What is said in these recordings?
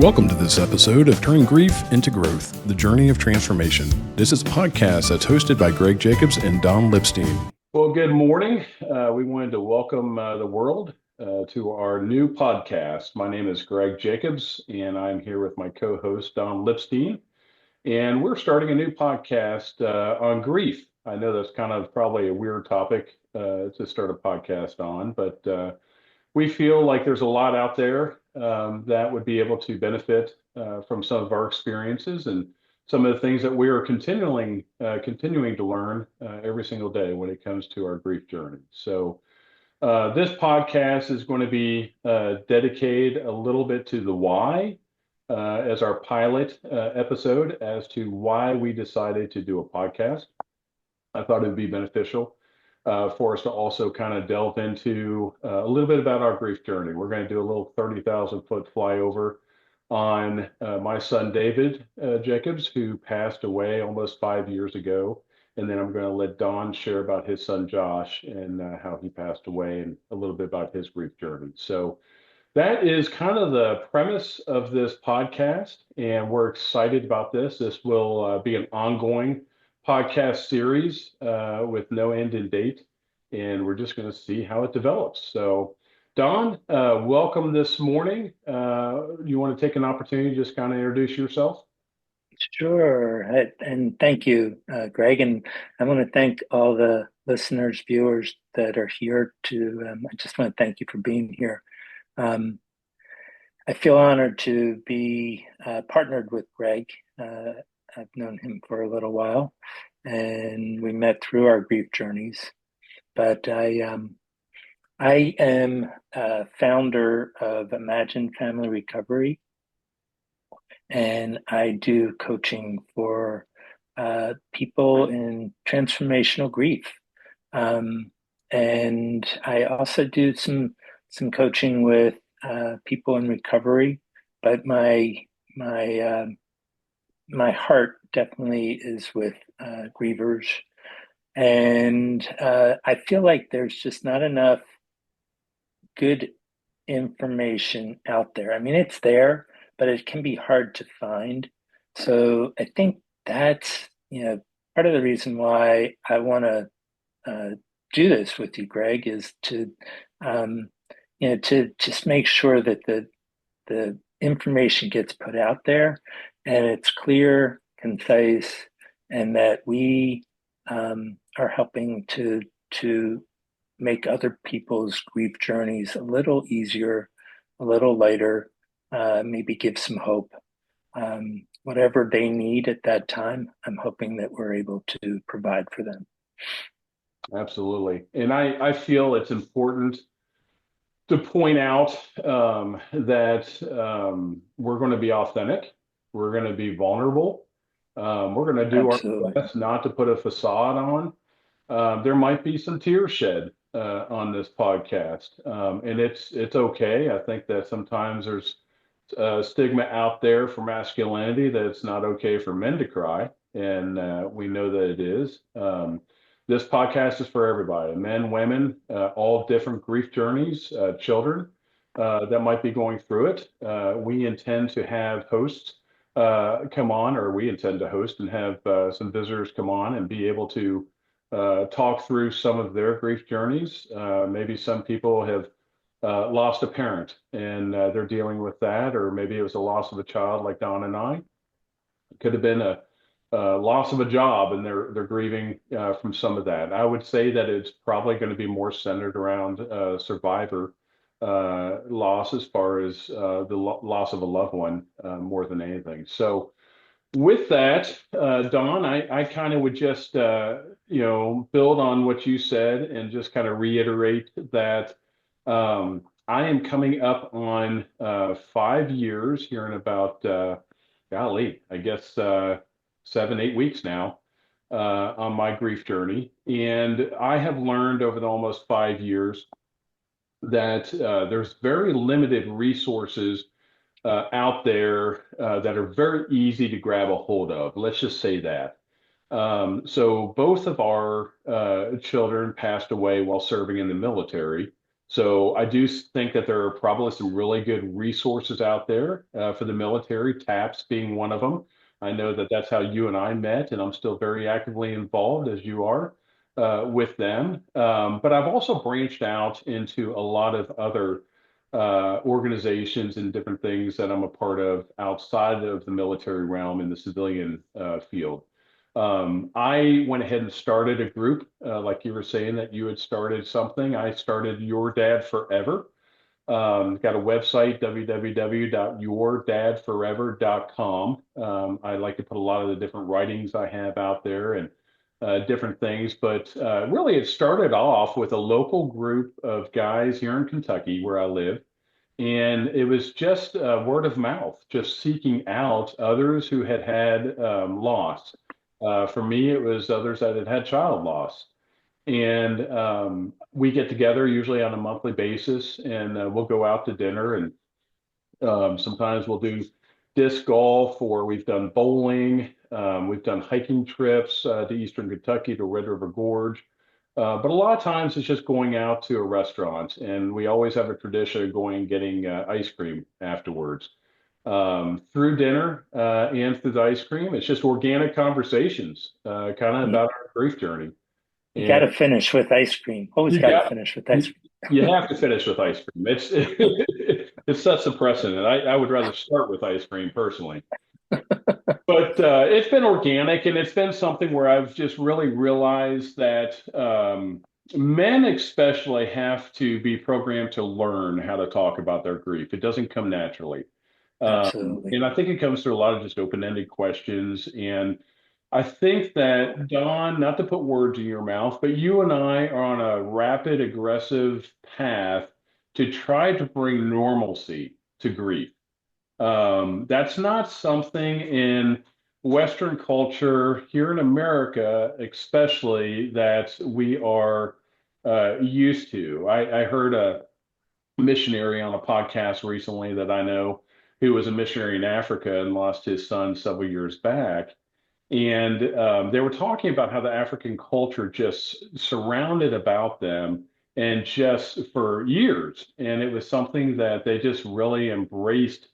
Welcome to this episode of Turning Grief into Growth, the Journey of Transformation. This is a podcast that's hosted by Greg Jacobs and Don Lipstein. Well, good morning. We wanted to welcome the world to our new podcast. My name is Greg Jacobs, and I'm here with my co-host, Don Lipstein. And we're starting a new podcast on grief. I know that's kind of probably a weird topic to start a podcast on, but we feel like there's a lot out there that would be able to benefit from some of our experiences and some of the things that we are continuing to learn every single day when it comes to our grief journey. So this podcast is going to be dedicated a little bit to the why as our pilot episode as to why we decided to do a podcast. I thought it would be beneficial for us to also kind of delve into a little bit about our grief journey. We're going to do a little 30,000 foot flyover on my son, David Jacobs, who passed away almost 5 years ago. And then I'm going to let Don share about his son, Josh, and how he passed away and a little bit about his grief journey. So that is kind of the premise of this podcast, and we're excited about this. This will be an ongoing podcast series with no end in date, and we're just going to see how it develops. So, Don, welcome this morning. You want to take an opportunity to just kind of introduce yourself? Sure. And thank you, Greg. And I want to thank all the listeners, viewers that are here I just want to thank you for being here. I feel honored to be partnered with Greg. I've known him for a little while, and we met through our grief journeys. But I am a founder of Imagine Family Recovery, and I do coaching for people in transformational grief. And I also do some coaching with people in recovery, but my heart definitely is with grievers. And I feel like there's just not enough good information out there. I mean, it's there, but it can be hard to find. So I think that's, part of the reason why I want to do this with you, Greg, is to just make sure that the information gets put out there and it's clear, concise, and that we are helping to make other people's grief journeys a little easier, a little lighter, maybe give some hope. Whatever they need at that time, I'm hoping that we're able to provide for them. Absolutely. And I feel it's important to point out that we're going to be authentic. We're going to be vulnerable. We're going to do Absolutely. our best not to put a facade on. There might be some tears shed on this podcast, and it's okay. I think that sometimes there's stigma out there for masculinity that it's not okay for men to cry, and we know that it is. This podcast is for everybody, men, women, all different grief journeys, children that might be going through it. We intend to have hosts come on, or we intend to host and have some visitors come on and be able to talk through some of their grief journeys. Maybe some people have lost a parent and they're dealing with that, or maybe it was a loss of a child like Don and I. It could have been a loss of a job and they're grieving from some of that. I would say that it's probably going to be more centered around survivor loss as far as the loss of a loved one more than anything. So with that, Don, I kind of would just build on what you said and just kind of reiterate that I am coming up on 5 years here in about I guess 7, 8 weeks now on my grief journey. And I have learned over the almost 5 years that there's very limited resources out there that are very easy to grab a hold of. Let's just say that. So both of our children passed away while serving in the military. So I do think that there are probably some really good resources out there for the military, TAPS being one of them. I know that that's how you and I met, and I'm still very actively involved as you are with them. But I've also branched out into a lot of other organizations and different things that I'm a part of outside of the military realm in the civilian field. I went ahead and started a group, like you were saying that you had started something. I started Your Dad Forever. Got a website, www.yourdadforever.com. I like to put a lot of the different writings I have out there and different things, but really it started off with a local group of guys here in Kentucky where I live. And it was just word of mouth, just seeking out others who had had loss. For me, it was others that had had child loss. And we get together usually on a monthly basis and we'll go out to dinner and sometimes we'll do disc golf or we've done bowling. We've done hiking trips to Eastern Kentucky to Red River Gorge. But a lot of times it's just going out to a restaurant, and we always have a tradition of going and getting ice cream afterwards. Through dinner and through the ice cream, it's just organic conversations, kind of You, about our grief journey. you got And to finish with ice cream. Always you got to got finish with ice you have to finish with ice cream. It's it sets a precedent. I would rather start with ice cream personally. But it's been organic and it's been something where I've just really realized that men especially have to be programmed to learn how to talk about their grief. It doesn't come naturally. Absolutely. And I think it comes through a lot of just open-ended questions. And I think that, Don, not to put words in your mouth, but you and I are on a rapid, aggressive path to try to bring normalcy to grief. That's not something in Western culture here in America, especially that we are used to. I heard a missionary on a podcast recently that I know who was a missionary in Africa and lost his son several years back. And they were talking about how the African culture just surrounded about them and just for years. And it was something that they just really embraced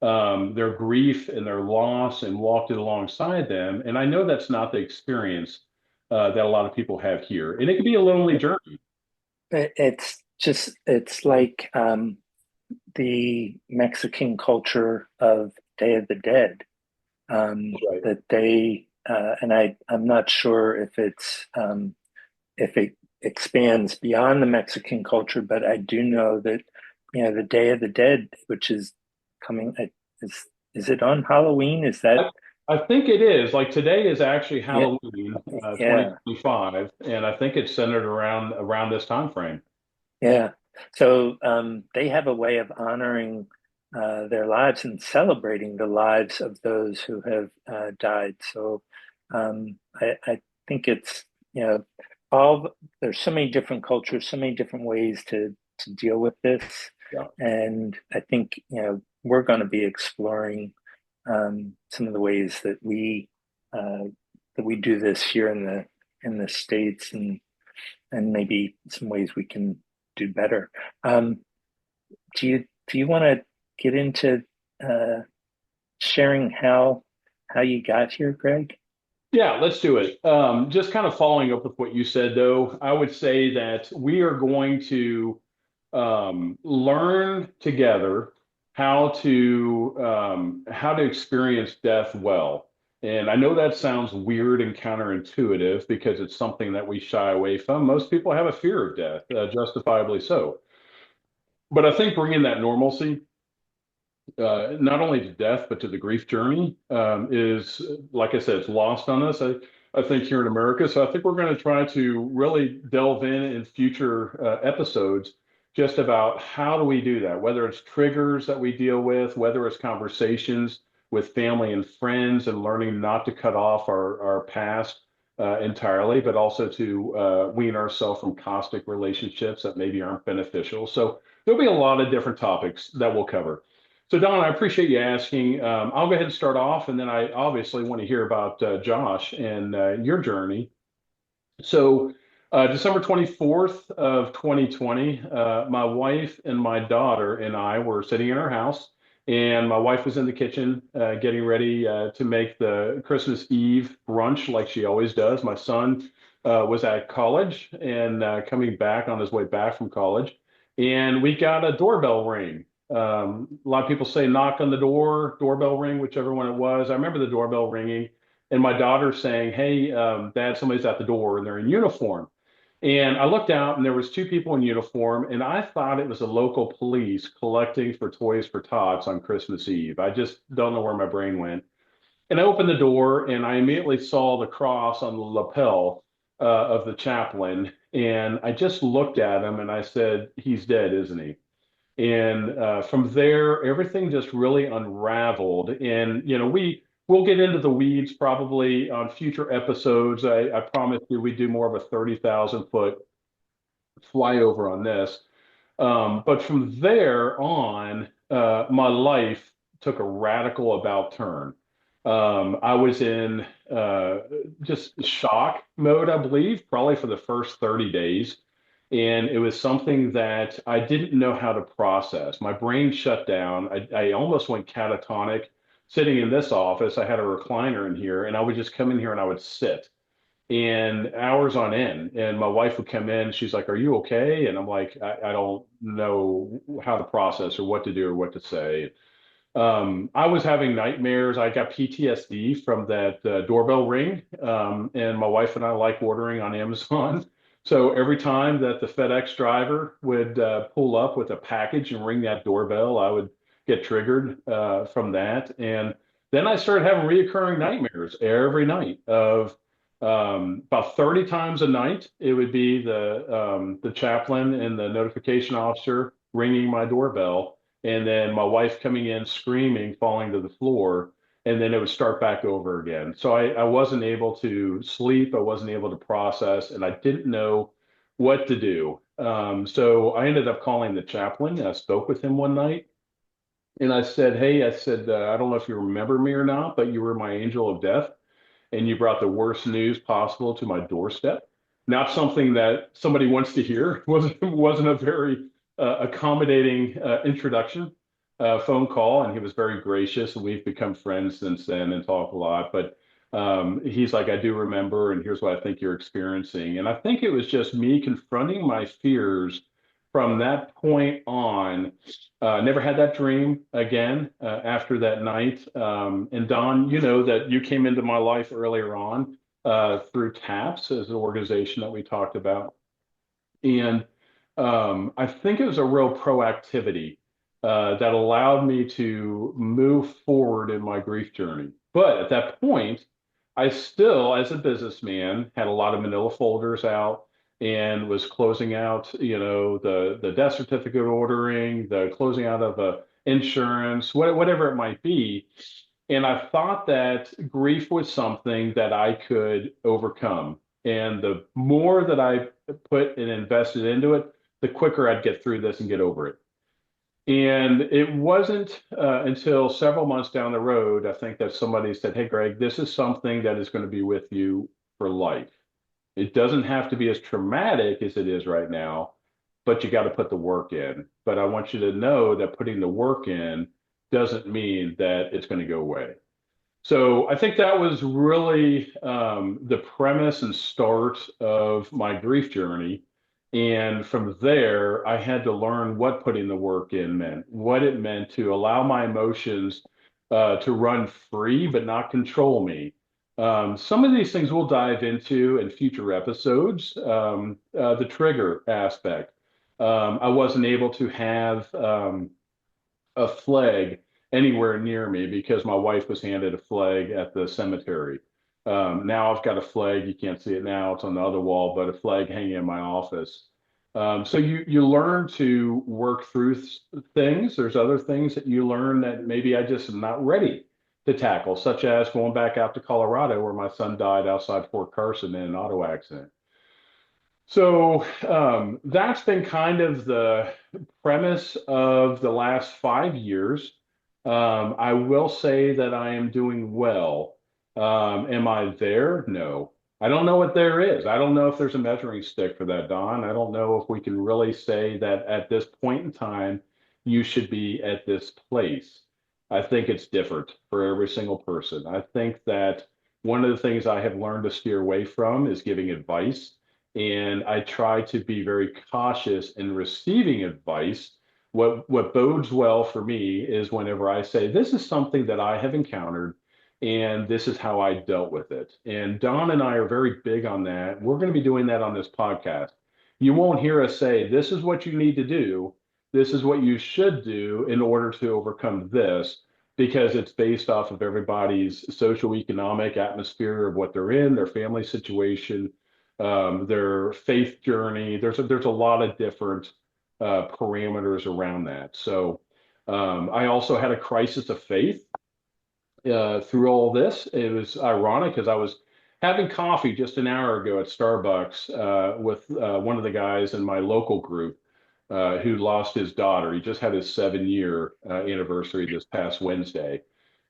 their grief and their loss and walked it alongside them. And I know that's not the experience that a lot of people have here. And it can be a lonely journey. It's like the Mexican culture of Day of the Dead. Right. That they and I'm not sure if it expands beyond the Mexican culture, but I do know that the Day of the Dead, which is coming, is it on Halloween? Is that I, I think it is. Like today is actually yeah Halloween, yeah 2025, and I think it's centered around this time frame. yeah. So they have a way of honoring their lives and celebrating the lives of those who have died. So I think it's all there's so many different cultures, so many different ways to deal with this, Yeah. and I think we're going to be exploring some of the ways uh, that we do this here in the States, and maybe some ways we can do better. Um, do you want to get into uh, sharing how you got here, Greg? Yeah, let's do it. Just kind of following up with what you said, though, I would say that we are going to learn together how to experience death well. And I know that sounds weird and counterintuitive because it's something that we shy away from. Most people have a fear of death, justifiably so. But I think bringing that normalcy not only to death but to the grief journey is, like I said, it's lost on us. I think here in America. So I think we're going to try to really delve in future episodes just about how do we do that, whether it's triggers that we deal with, whether it's conversations with family and friends and learning not to cut off our past entirely, but also to wean ourselves from caustic relationships that maybe aren't beneficial. So there'll be a lot of different topics that we'll cover. So, Don, I appreciate you asking. I'll go ahead and start off, and then I obviously want to hear about Josh and your journey. So, December 24th of 2020, my wife and my daughter and I were sitting in our house, and my wife was in the kitchen getting ready to make the Christmas Eve brunch like she always does. My son was at college and coming back on his way back from college, and we got a doorbell ring. A lot of people say knock on the door, doorbell ring, whichever one it was. I remember the doorbell ringing, and my daughter saying, "Hey, Dad, somebody's at the door, and they're in uniform." And I looked out and there was two people in uniform, and I thought it was the local police collecting for Toys for Tots on Christmas Eve. I just don't know where my brain went. And I opened the door and I immediately saw the cross on the lapel of the chaplain. And I just looked at him and I said, he's dead, isn't he? And from there, everything just really unraveled. And, we'll get into the weeds probably on future episodes. I promise you we do more of a 30,000 foot flyover on this. But from there on, my life took a radical about turn. I was in just shock mode, I believe, probably for the first 30 days. And it was something that I didn't know how to process. My brain shut down. I almost went catatonic sitting in this office. I had a recliner in here, and I would just come in here and I would sit and hours on end. And my wife would come in. She's like, "Are you okay?" And I'm like, I don't know how to process or what to do or what to say. I was having nightmares. I got PTSD from that doorbell ring. And my wife and I like ordering on Amazon. So every time that the FedEx driver would pull up with a package and ring that doorbell, I would get triggered from that. And then I started having reoccurring nightmares every night of about 30 times a night. It would be the chaplain and the notification officer ringing my doorbell, and then my wife coming in screaming, falling to the floor, and then it would start back over again. So I wasn't able to sleep, I wasn't able to process, and I didn't know what to do. So I ended up calling the chaplain, and I spoke with him one night, and I said, "Hey," I said, "I don't know if you remember me or not, but you were my angel of death, and you brought the worst news possible to my doorstep." Not something that somebody wants to hear. Wasn't a very accommodating introduction phone call, and he was very gracious, and we've become friends since then and talk a lot. But he's like, "I do remember, and here's what I think you're experiencing." And I think it was just me confronting my fears from that point on. Never had that dream again after that night. And Don, you know that you came into my life earlier on through TAPS as an organization that we talked about. And I think it was a real proactivity that allowed me to move forward in my grief journey. But at that point, I still, as a businessman, had a lot of manila folders out and was closing out, the death certificate ordering, the closing out of insurance, whatever it might be. And I thought that grief was something that I could overcome. And the more that I put and invested into it, the quicker I'd get through this and get over it. And it wasn't until several months down the road, I think, that somebody said, "Hey, Greg, this is something that is going to be with you for life. It doesn't have to be as traumatic as it is right now, but you got to put the work in. But I want you to know that putting the work in doesn't mean that it's going to go away." So I think that was really the premise and start of my grief journey. And from there, I had to learn what putting the work in meant, what it meant to allow my emotions to run free, but not control me. Some of these things we'll dive into in future episodes. The trigger aspect. I wasn't able to have a flag anywhere near me because my wife was handed a flag at the cemetery. Now I've got a flag. You can't see it now. It's on the other wall, but a flag hanging in my office. So you learn to work through things. There's other things that you learn that maybe I just am not ready to tackle, such as going back out to Colorado where my son died outside Fort Carson in an auto accident. So that's been kind of the premise of the last 5 years. I will say that I am doing well. Am I there? No. I don't know what there is. I don't know if there's a measuring stick for that, Don. I don't know if we can really say that at this point in time, you should be at this place. I think it's different for every single person. I think that one of the things I have learned to steer away from is giving advice. And I try to be very cautious in receiving advice. What bodes well for me is whenever I say, this is something that I have encountered and this is how I dealt with it. And Don and I are very big on that. We're going to be doing that on this podcast. You won't hear us say, this is what you need to do. This is what you should do in order to overcome this, because it's based off of everybody's socioeconomic atmosphere of what they're in, their family situation, their faith journey. There's a lot of different parameters around that. So I also had a crisis of faith through all this. It was ironic because I was having coffee just an hour ago at Starbucks with one of the guys in my local group who lost his daughter. He just had his 7 year anniversary this past Wednesday.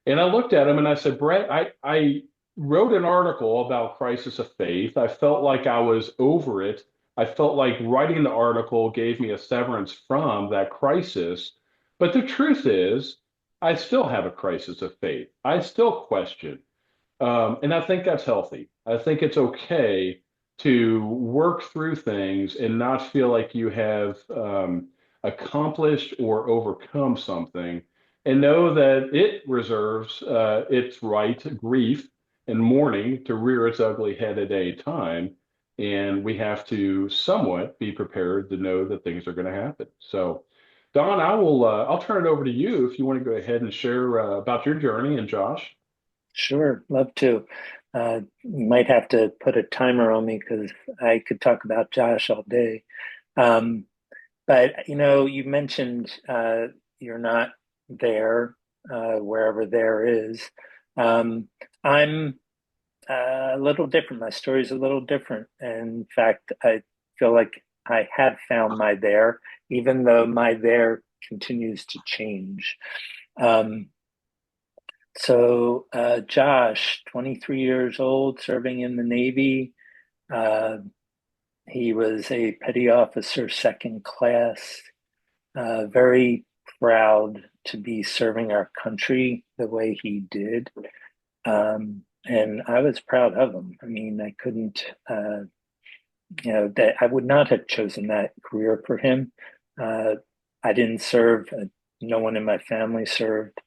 And I looked at him and I said, Brett, I wrote an article about crisis of faith. I felt like I was over it. I felt like writing the article gave me a severance from that crisis. But the truth is, I still have a crisis of faith. I still question. And I think that's healthy. I think it's okay to work through things and not feel like you have accomplished or overcome something, and know that it reserves its right, grief and mourning, to rear its ugly head at any time. And we have to somewhat be prepared to know that things are going to happen. So, Don, I'll turn it over to you if you want to go ahead and share about your journey, and Josh. Sure, love to. You might have to put a timer on me because I could talk about Josh all day. Um, but you mentioned you're not there, wherever there is. Um, I'm a little different. My story's a little different. And in fact, I feel like I have found my there, even though my there continues to change. Um, Josh, 23 years old, serving in the Navy. Uh, he was a petty officer, second class, very proud to be serving our country the way he did. And I was proud of him. I mean, I couldn't, that I would not have chosen that career for him. Uh, I didn't serve, no one in my family served.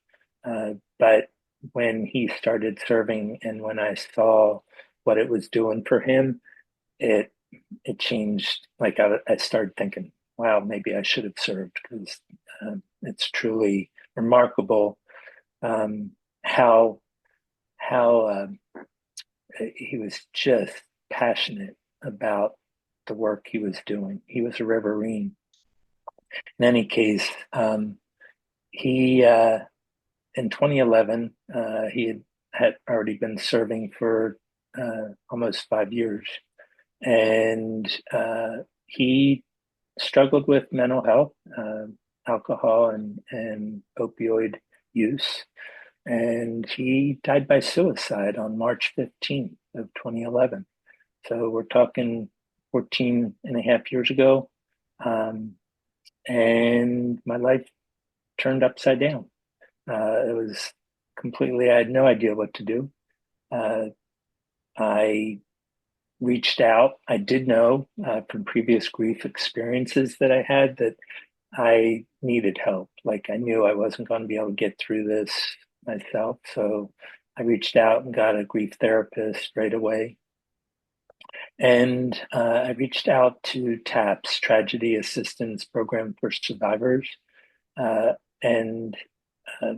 But when he started serving and when I saw what it was doing for him, it it changed. Like I started thinking, wow, maybe I should have served because it's truly remarkable how he was just passionate about the work he was doing. He was a riverine. In any case, he in 2011 he had already been serving for almost 5 years, and he struggled with mental health, alcohol, and opioid use. And he died by suicide on March 15th of 2011. So we're talking 14 and a half years ago. Um, and my life turned upside down. It was completely, I had no idea what to do. Uh, I reached out. I did know from previous grief experiences that I had that I needed help. Like I knew I wasn't going to be able to get through this myself. So I reached out and got a grief therapist right away. And I reached out to TAPS, Tragedy Assistance Program for Survivors. Uh, and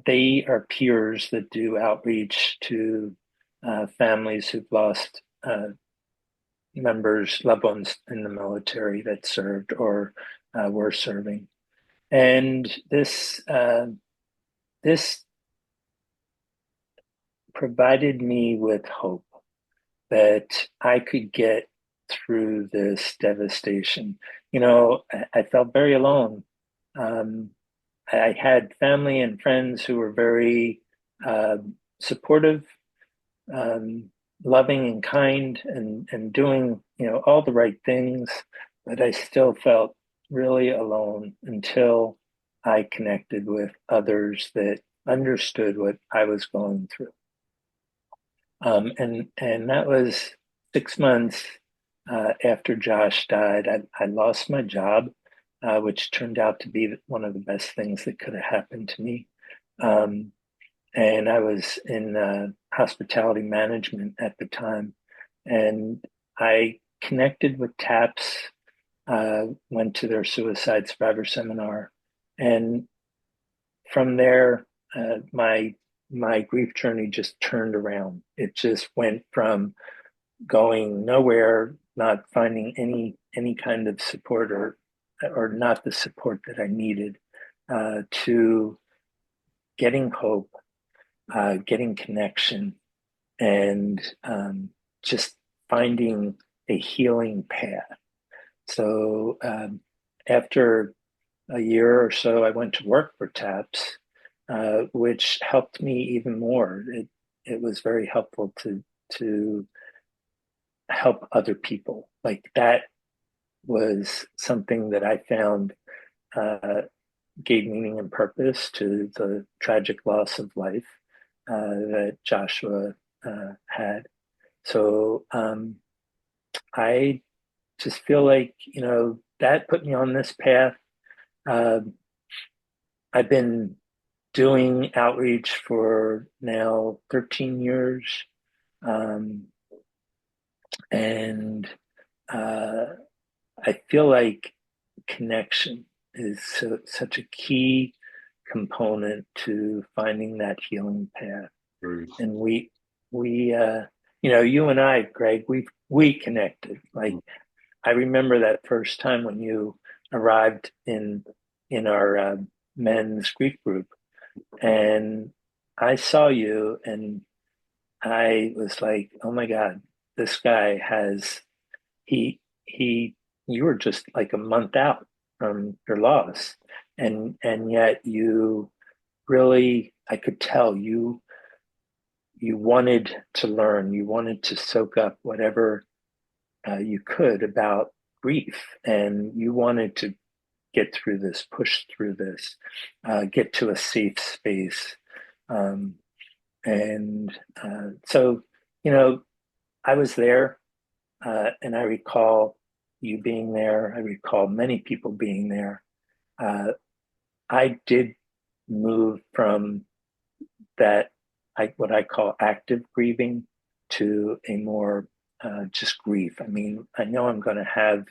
they are peers that do outreach to families who've lost members, loved ones in the military that served or were serving. And this provided me with hope that I could get through this devastation. I felt very alone. Um, I had family and friends who were very supportive, um, loving and kind and doing, all the right things, but I still felt really alone until I connected with others that understood what I was going through. And that was 6 months after Josh died. I lost my job, which turned out to be one of the best things that could have happened to me. Um, and I was in hospitality management at the time, and I connected with TAPS, went to their suicide survivor seminar, and from there, my grief journey just turned around. It just went from going nowhere, not finding any kind of support or not the support that I needed, to getting hope, getting connection, and just finding a healing path. So after a year or so, I went to work for TAPS, which helped me even more. It was very helpful to help other people. Like that was something that I found gave meaning and purpose to the tragic loss of life that Joshua had. So I just feel like, that put me on this path. Uh, I've been doing outreach for now 13 years. Um, and uh, I feel like connection is such a key component to finding that healing path. Bruce. And you and I, Greg, we connected. Like I remember that first time when you arrived in our men's grief group, and I saw you, and I was like, oh my God, this guy has he you were just like a month out from your loss, and yet you really, I could tell you wanted to learn, you wanted to soak up whatever you could about grief, and you wanted to get through this, push through this, get to a safe space. Um, and so, you know, I was there, and I recall you being there. I recall many people being there. Uh, I did move from that, what I call active grieving, to a more just grief. I mean, I know I'm going to have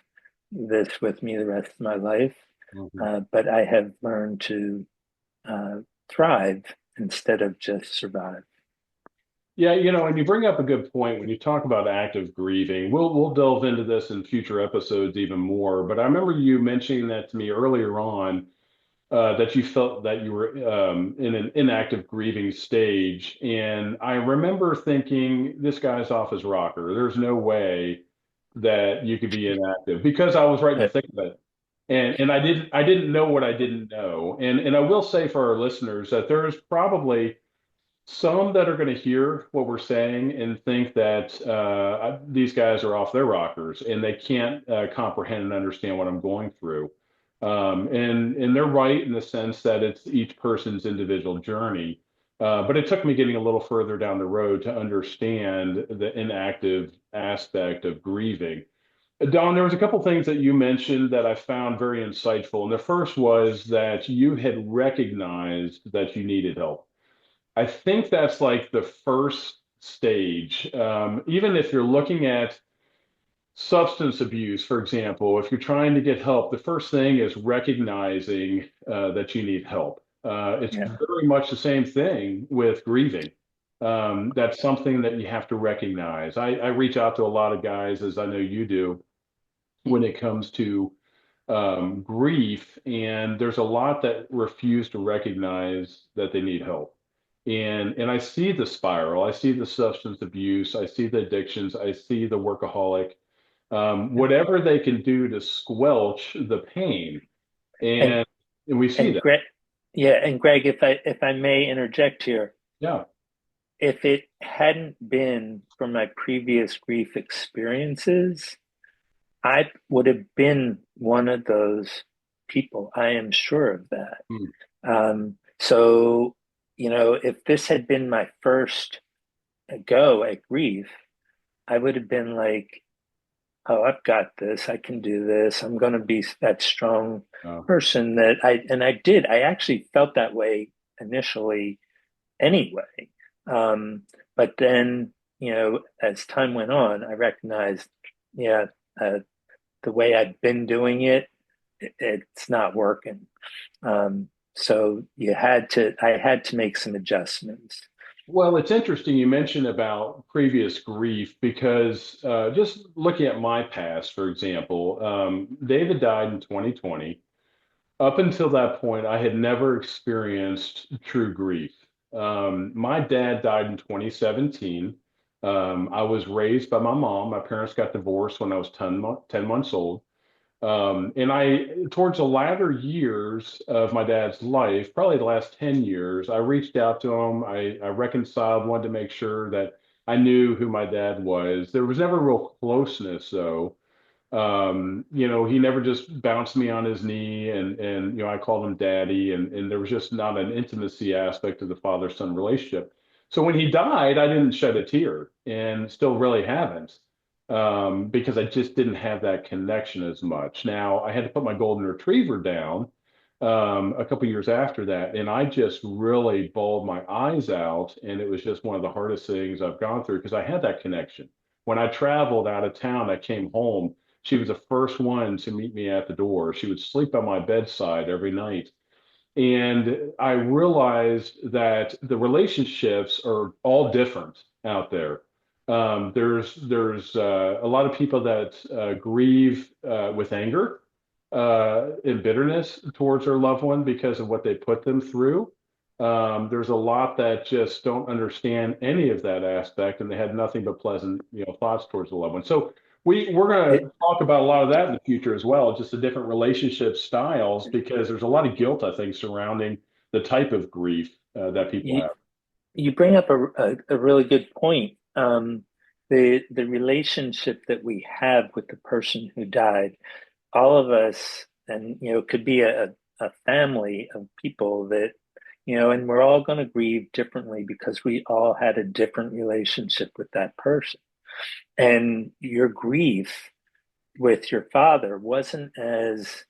this with me the rest of my life, Mhm. but I have learned to uh, thrive instead of just survive. Yeah, and you bring up a good point when you talk about active grieving. We'll delve into this in future episodes even more. But I remember you mentioning that to me earlier on, that you felt that you were in an inactive grieving stage, and I remember thinking, this guy's off his rocker. There's no way that you could be inactive, because I was right in the Uh, thick of it. And I didn't know what I didn't know. And I will say for our listeners that there's probably some that are going to hear what we're saying and think that these guys are off their rockers and they can't comprehend and understand what I'm going through. And they're right in the sense that it's each person's individual journey. But it took me getting a little further down the road to understand the inactive aspect of grieving. Don, there was a couple things that you mentioned that I found very insightful. And the first was that you had recognized that you needed help. I think that's like the first stage. Even if you're looking at substance abuse, for example, if you're trying to get help, the first thing is recognizing that you need help. It's yeah, very much the same thing with grieving. That's something that you have to recognize. I reach out to a lot of guys, as I know you do, when it comes to grief, and there's a lot that refuse to recognize that they need help. And I see the spiral, I see the substance abuse, I see the addictions, I see the workaholic, whatever they can do to squelch the pain, and and and we see and that. Greg, yeah, and Greg, if I may interject here, Yeah. if it hadn't been for my previous grief experiences, I would have been one of those people. I am sure of that. Hmm. So, if this had been my first go at grief, I would have been like, oh, I've got this. I can do this. I'm going to be that strong Uh, person and I did. I actually felt that way initially anyway. Um, but then, as time went on, I recognized, yeah, uh, the way I'd been doing it's not working. So I had to make some adjustments. well, it's interesting you mentioned about previous grief because just looking at my past, for example, David died in 2020. Up until that point, I had never experienced true grief. My dad died in 2017. I was raised by my mom. My parents got divorced when I was 10 months old. And towards the latter years of my dad's life, probably the last 10 years, I reached out to him. I reconciled, wanted to make sure that I knew who my dad was. There was never real closeness, though. He never just bounced me on his knee and I called him daddy and there was just not an intimacy aspect of the father-son relationship. So when he died, I didn't shed a tear and still really haven't because I just didn't have that connection as much. Now I had to put my golden retriever down a couple years after that, and I just really bawled my eyes out, and it was just one of the hardest things I've gone through because I had that connection. When I traveled out of town, I came home. She was the first one to meet me at the door. She would sleep by my bedside every night. And I realized that the relationships are all different out there. There's a lot of people that grieve with anger and bitterness towards their loved one because of what they put them through. There's a lot that just don't understand any of that aspect, and they had nothing but pleasant, thoughts towards the loved one. So we're going It, to talk about a lot of that in the future as well, just the different relationship styles, because there's a lot of guilt, I think, surrounding the type of grief that people you, have. you bring up a really good point. The relationship that we have with the person who died, all of us, and could be a family of people that and we're all going to grieve differently because we all had a different relationship with that person. And your grief with your father wasn't as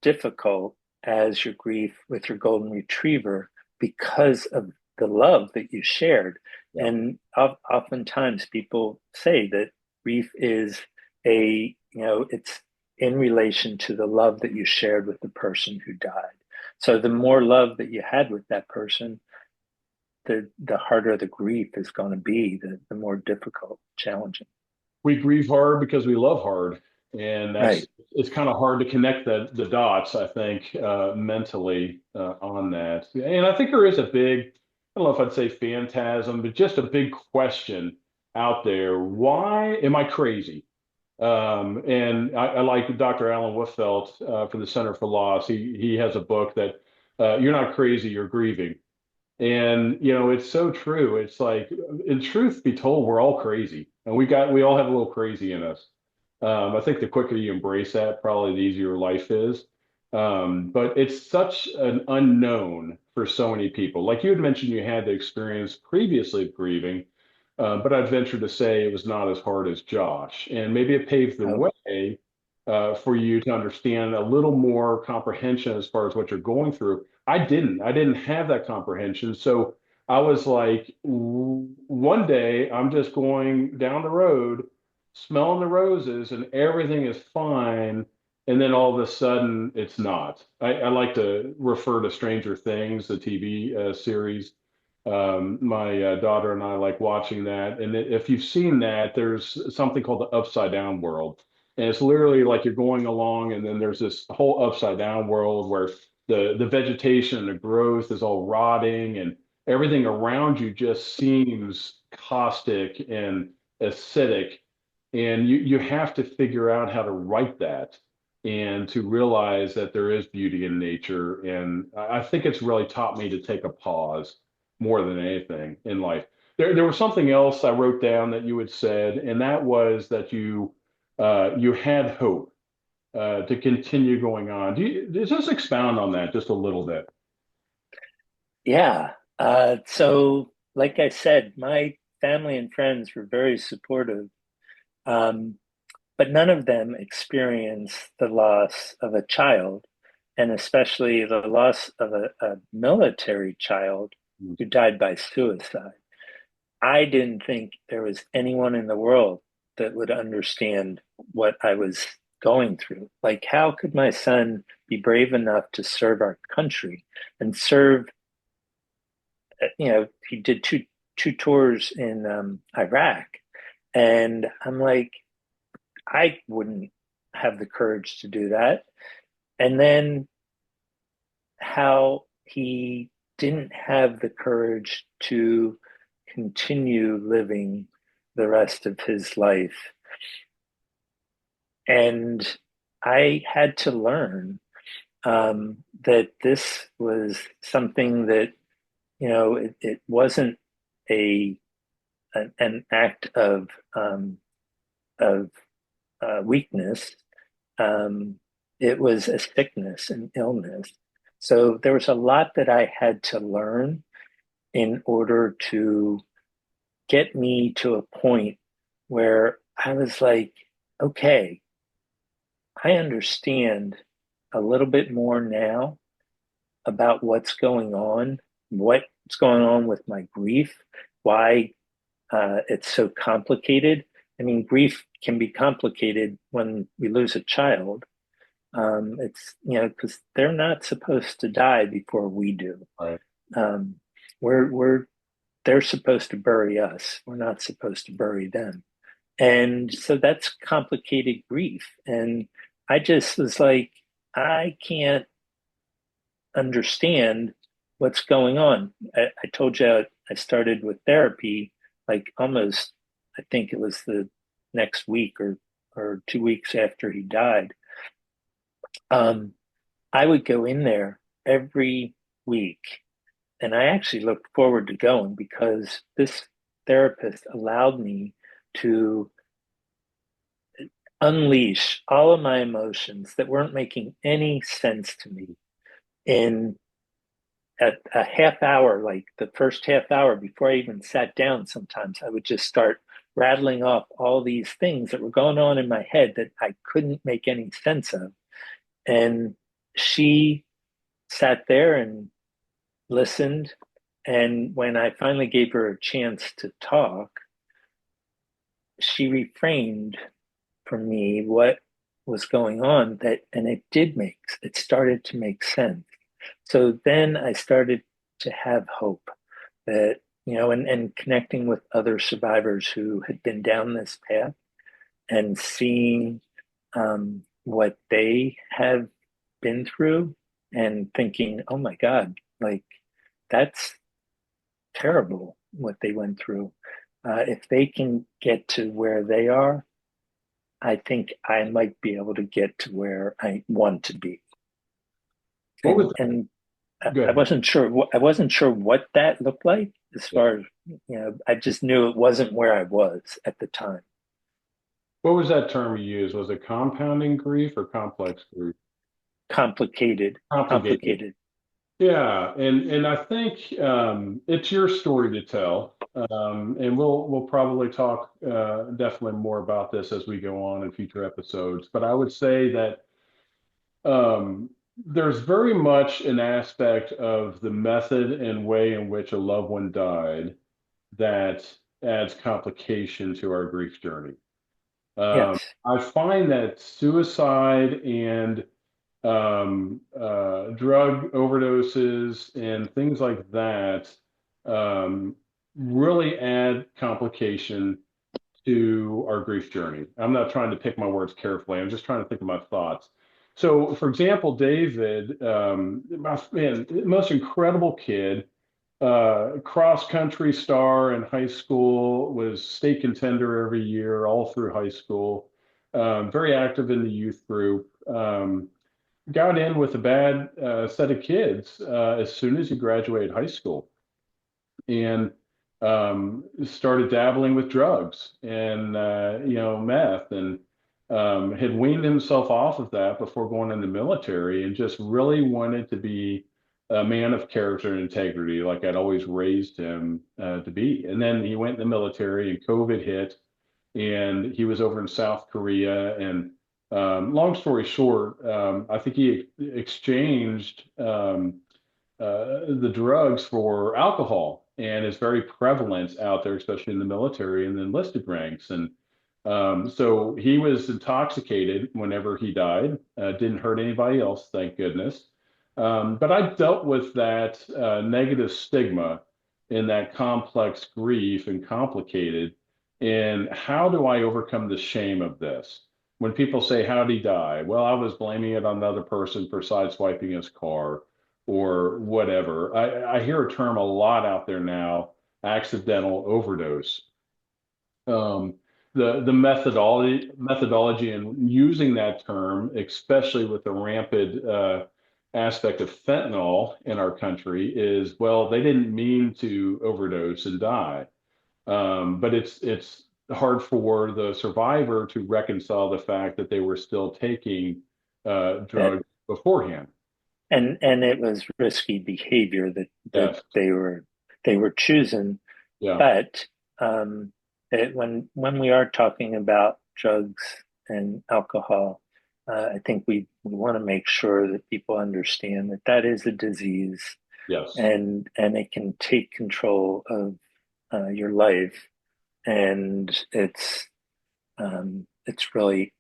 difficult as your grief with your golden retriever because of the love that you shared. Yeah. And oftentimes people say that grief is it's in relation to the love that you shared with the person who died. So the more love that you had with that person, the harder the grief is going to be, the more difficult, challenging. We grieve hard because we love hard, and Right. it's kind of hard to connect the dots, I think, mentally on that. And I think there is a big, I don't know if I'd say phantasm, but just a big question out there. Why am I crazy? And I like Dr. Alan Wiffelt for the Center for Loss. He has a book that you're not crazy, you're grieving. And it's so true. It's like, in truth be told, we're all crazy, and we all have a little crazy in us. I think the quicker you embrace that, probably the easier life is. But it's such an unknown for so many people. Like you had mentioned, you had the experience previously of grieving, but I'd venture to say it was not as hard as Josh, and maybe it paved the Oh, way for you to understand a little more comprehension as far as what you're going through. I didn't have that comprehension. So I was like, one day I'm just going down the road, smelling the roses, and everything is fine. And then all of a sudden, it's not. I like to refer to Stranger Things, the TV series. My daughter and I like watching that. And if you've seen that, there's something called the upside down world. And it's literally like you're going along, and then there's this whole upside down world where the vegetation and the growth is all rotting, and everything around you just seems caustic and acidic. And you have to figure out how to write that and to realize that there is beauty in nature. And I think it's really taught me to take a pause more than anything in life. There was something else I wrote down that you had said, and that was that you had hope to continue going on. Just expound on that just a little bit? Yeah. So, like I said, my family and friends were very supportive, um, but none of them experienced the loss of a child, and especially the loss of a military child who died by suicide. I didn't think there was anyone in the world that would understand what I was going through. Like, how could my son be brave enough to serve our country and serve? He did two tours in Iraq, and I'm like, I wouldn't have the courage to do that. And then how he didn't have the courage to continue living the rest of his life. And I had to learn that this was something that, it wasn't a an act of weakness. Um, it was a sickness, an illness. So there was a lot that I had to learn in order to get me to a point where I was like, okay, I understand a little bit more now about what's going on with my grief, why it's so complicated. I mean, grief can be complicated when we lose a child. It's, because they're not supposed to die before we do. Right. Um, we're they're supposed to bury us. We're not supposed to bury them. And so that's complicated grief. And I just was like, I can't understand what's going on. I told you I started with therapy like almost, I think it was the next week or 2 weeks after he died. Um, I would go in there every week, and I actually looked forward to going because this therapist allowed me to unleash all of my emotions that weren't making any sense to me in a half hour. Like the first half hour before I even sat down, sometimes I would just start rattling off all these things that were going on in my head that I couldn't make any sense of. And she sat there and listened. And when I finally gave her a chance to talk, she reframed for me what was going on, and it started to make sense. So then I started to have hope that, and connecting with other survivors who had been down this path and seeing what they have been through and thinking, oh my God, like that's terrible what they went through. If they can get to where they are, I think I might be able to get to where I want to be. What was And I good? wasn't sure. I wasn't sure what that looked like as Yeah. far as, I just knew it wasn't where I was at the time. What was that term you used? Was it compounding grief or complex grief? Complicated, Complicated. complicated. Yeah, and I think it's your story to tell, and we'll probably talk definitely more about this as we go on in future episodes. But I would say that um, there's very much an aspect of the method and way in which a loved one died that adds complication to our grief journey. Yes. I find that suicide and drug overdoses and things like that um, really add complication to our grief journey. I'm not trying to pick my words carefully. I'm just trying to think of my thoughts. So, for example, David, man, most incredible kid, cross country star in high school, was state contender every year, all through high school, very active in the youth group. Got in with a bad set of kids as soon as he graduated high school. And started dabbling with drugs and meth, and had weaned himself off of that before going in the military, and just really wanted to be a man of character and integrity, like I'd always raised him to be. And then he went in the military, and COVID hit, and he was over in South Korea. And long story short, I think he exchanged the drugs for alcohol, and it's very prevalent out there, especially in the military and the enlisted ranks. And so he was intoxicated whenever he died. Didn't hurt anybody else, thank goodness. But I dealt with that negative stigma in that complex grief and complicated. And how do I overcome the shame of this? When people say, "How'd he die?" Well, I was blaming it on another person for sideswiping his car or whatever. I hear a term a lot out there now, accidental overdose. Um, the methodology and using that term, especially with the rampant aspect of fentanyl in our country, is, well, they didn't mean to overdose and die. But it's hard for the survivor to reconcile the fact that they were still taking That drugs beforehand. and it was risky behavior that Yes. they were choosing. Yeah. But when we are talking about drugs and alcohol, I think we want to make sure that people understand that that is a disease, Yes. and it can take control of your life, and it's really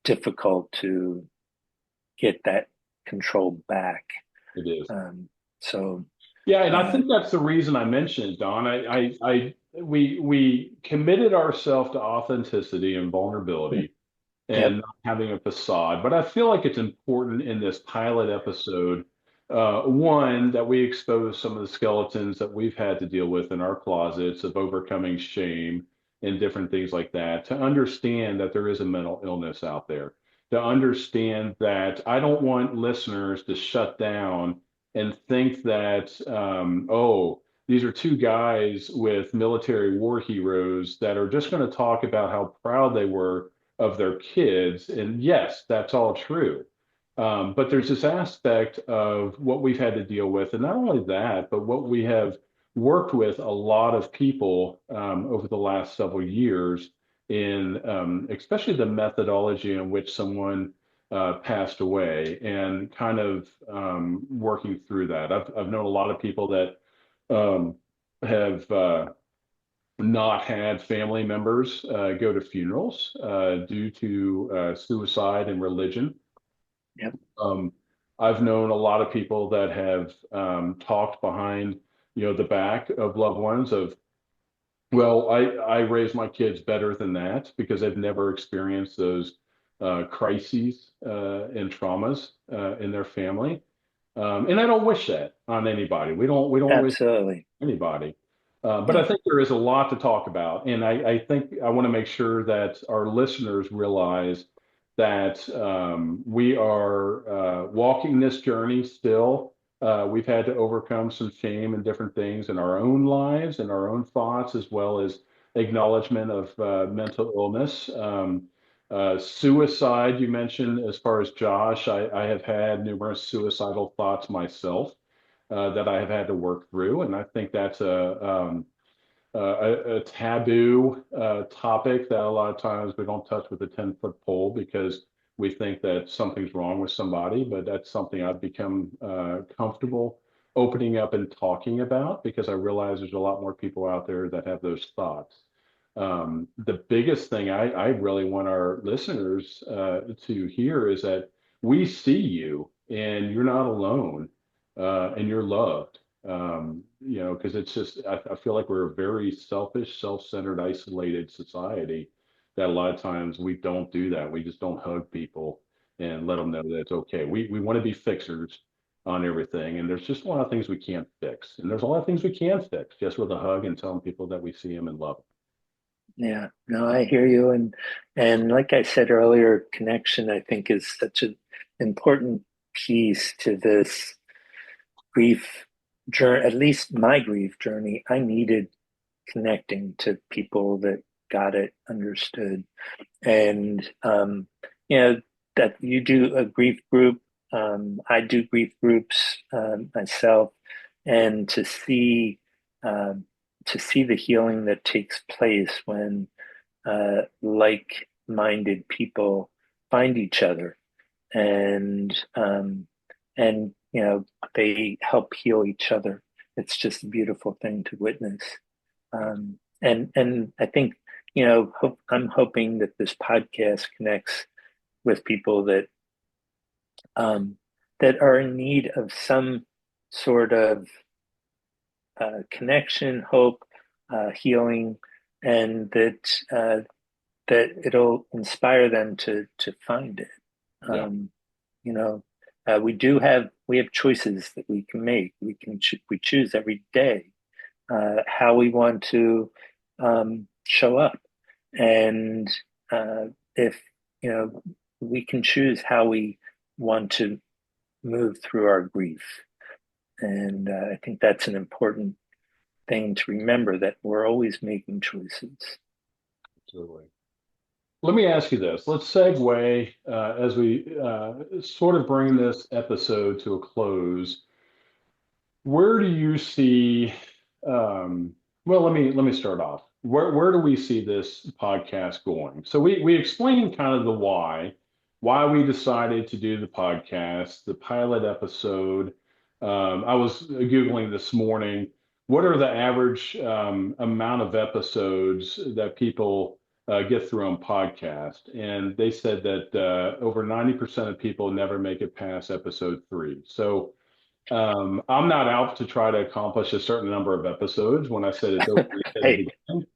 difficult to get that control back. It is. Um, so Yeah, and I uh, think that's the reason I mentioned, Don. We committed ourselves to authenticity and vulnerability and yep, not having a facade. But I feel like it's important in this pilot episode, one, that we expose some of the skeletons that we've had to deal with in our closets of overcoming shame and different things like that, to understand that there is a mental illness out there, to understand that I don't want listeners to shut down and think that, oh, these are two guys with military war heroes that are just going to talk about how proud they were of their kids. And yes, that's all true. But there's this aspect of what we've had to deal with. And not only that, but what we have worked with a lot of people over the last several years in especially the methodology in which someone passed away, and kind of working through that. I've known a lot of people that um, have not had family members go to funerals due to suicide and religion. yep, Um, I've known a lot of people that have talked behind, the back of loved ones of, well, I raised my kids better than that because they've never experienced those crises and traumas in their family. And I don't wish that on anybody. We don't wish absolutely. anybody. But I No, think there is a lot to talk about. And I think I want to make sure that our listeners realize that we are walking this journey still. We've had to overcome some shame and different things in our own lives and our own thoughts, as well as acknowledgement of mental illness. Suicide, you mentioned, as far as Josh, I have had numerous suicidal thoughts myself that I have had to work through. And I think that's a taboo topic that a lot of times we don't touch with a 10-foot pole because we think that something's wrong with somebody. But that's something I've become comfortable opening up and talking about because I realize there's a lot more people out there that have those thoughts. The biggest thing I really want our listeners to hear is that we see you and you're not alone, and you're loved. Because it's just, I feel like we're a very selfish, self-centered, isolated society that a lot of times we don't do that. We just don't hug people and let them know that it's okay. We want to be fixers on everything, and there's just a lot of things we can't fix, and there's a lot of things we can fix just with a hug and telling people that we see them and love yeah, no, I hear you, and like I said earlier, connection I think is such an important piece to this grief journey. At least my grief journey, I needed connecting to people that got it, understood, and you know that you do a grief group. I do grief groups myself, and um, to see the healing that takes place when like-minded people find each other and they help heal each other. It's just a beautiful thing to witness. And I think I'm hoping that this podcast connects with people um, that are in need of some sort of connection, hope, healing, and that it'll inspire them to find it. Yeah. You know, we have choices that we can make. We choose every day how we want to show up, and if you know, we can choose how we want to move through our grief. And I think that's an important thing to remember, that we're always making choices. Absolutely. Let me ask you this. Let's segue as we sort of bring this episode to a close. Where do you see, well, let me start off. Where do we see this podcast going? So we explained kind of the why we decided to do the podcast, the pilot episode. I was Googling this morning, what are the average amount of episodes that people get through on podcast? And they said that over 90% of people never make it past episode 3. So I'm not out to try to accomplish a certain number of episodes when I said it's open at the Hey, beginning,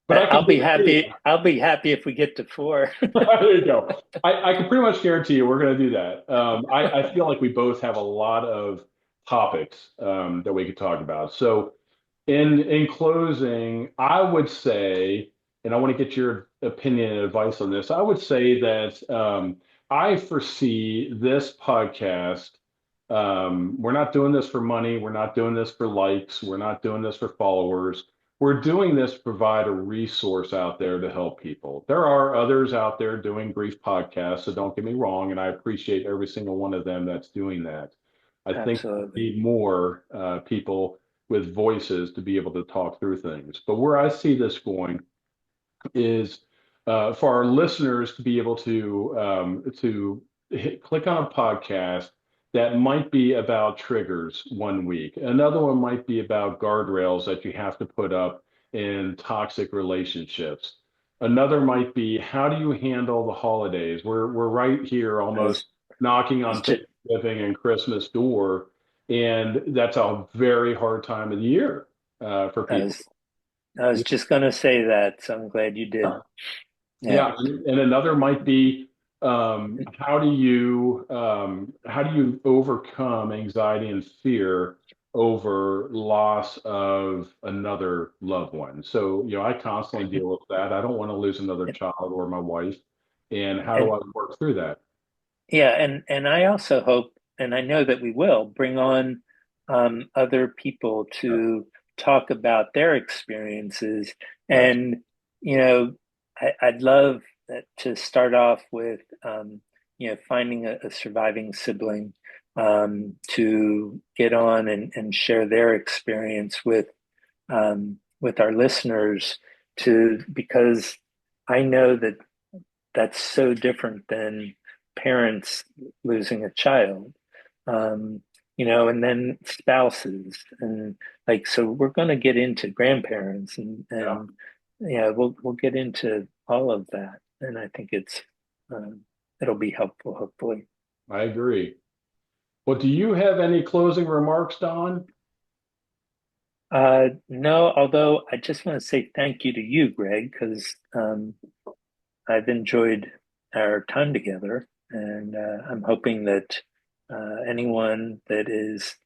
but I can I'll be guarantee happy. I'll be happy if we get to 4. there you go. I can pretty much guarantee you we're going to do that. I feel like we both have a lot of topics that we could talk about. So in closing, I would say, and I want to get your opinion and advice on this, I would say that I foresee this podcast. We're not doing this for money. We're not doing this for likes. We're not doing this for followers. We're doing this to provide a resource out there to help people. There are others out there doing grief podcasts, so don't get me wrong, and I appreciate every single one of them that's doing that. I think we Absolutely. need more people with voices to be able to talk through things. But where I see this going is for our listeners to be able to click on a podcast that might be about triggers one week. Another one might be about guardrails that you have to put up in toxic relationships. Another might be how do you handle the holidays? We're right here I was, almost knocking I was on just, Thanksgiving and Christmas door, and that's a very hard time of the year for I people. was, I was just going to say that, so I'm glad you did. Yeah. Yeah, and another might be how do you overcome anxiety and fear over loss of another loved one? So, I constantly deal with that. I don't want to lose another child or my wife. And how do And I work through that? yeah, and I also hope, and I know that we will bring on other people Yeah, to talk about their experiences. that's And I'd love to start off with finding a surviving sibling to get on and share their experience with our listeners, because I know that that's so different than parents losing a child, um, and then spouses, and so we're going to get into grandparents, yeah, and yeah, we'll get into all of that, and I think um, it'll be helpful, hopefully. I agree. Well, do you have any closing remarks, Don? No, although I just want to say thank you to you, Greg, because I've enjoyed our time together, and I'm hoping that anyone that is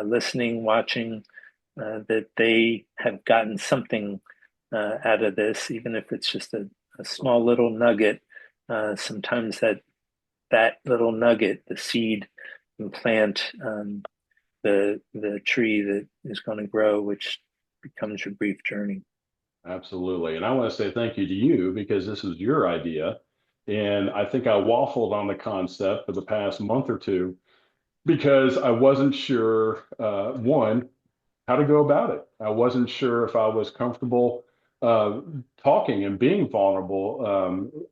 listening, watching, that they have gotten something out of this, even if it's just a small little nugget. Sometimes that little nugget, the seed, can plant the tree that is going to grow, which becomes your grief journey. Absolutely. And I want to say thank you to you because this was your idea. And I think I waffled on the concept for the past month or two because I wasn't sure, one, how to go about it. I wasn't sure if I was comfortable uh, talking and being vulnerable,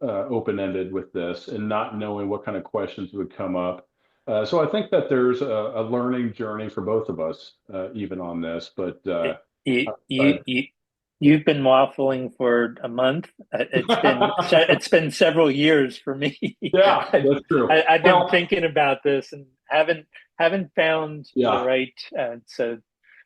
open-ended with this and not knowing what kind of questions would come up. So I think that there's a learning journey for both of us, even on this. But You, I, you, you, you've been waffling for a month. It's been several years for me. yeah, that's true. I've been Well, thinking about this and haven't found the yeah. right. So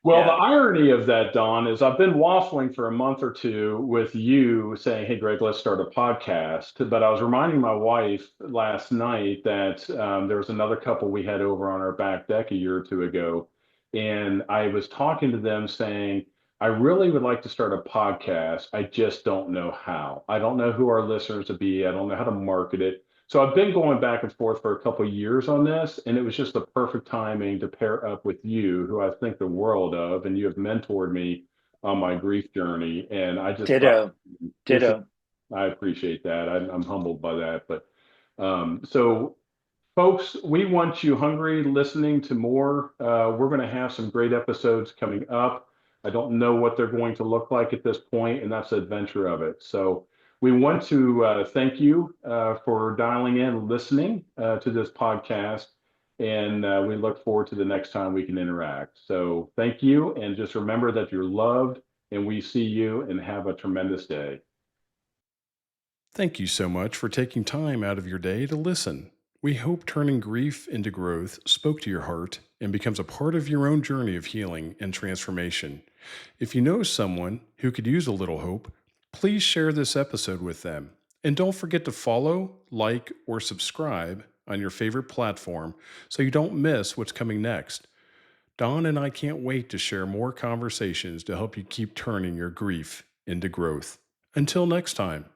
Well, the yeah, irony of that, Don, is I've been waffling for a month or two with you saying, "Hey, Greg, let's start a podcast." But I was reminding my wife last night that there was another couple we had over on our back deck a year or two ago. And I was talking to them saying, I really would like to start a podcast. I just don't know how. I don't know who our listeners would be. I don't know how to market it. So I've been going back and forth for a couple of years on this, and it was just the perfect timing to pair up with you, who I think the world of, and you have mentored me on my grief journey. And I just thought ditto, this is, ditto. I appreciate that. I'm humbled by that. But so folks, we want you hungry, listening to more. We're going to have some great episodes coming up. I don't know what they're going to look like at this point, and that's the adventure of it. So we want to thank you for dialing in, listening to this podcast, and we look forward to the next time we can interact. So thank you, and just remember that you're loved, and we see you, and have a tremendous day. Thank you so much for taking time out of your day to listen. We hope turning grief into growth spoke to your heart and becomes a part of your own journey of healing and transformation. If you know someone who could use a little hope, please share this episode with them. And don't forget to follow, like, or subscribe on your favorite platform so you don't miss what's coming next. Don and I can't wait to share more conversations to help you keep turning your grief into growth. Until next time.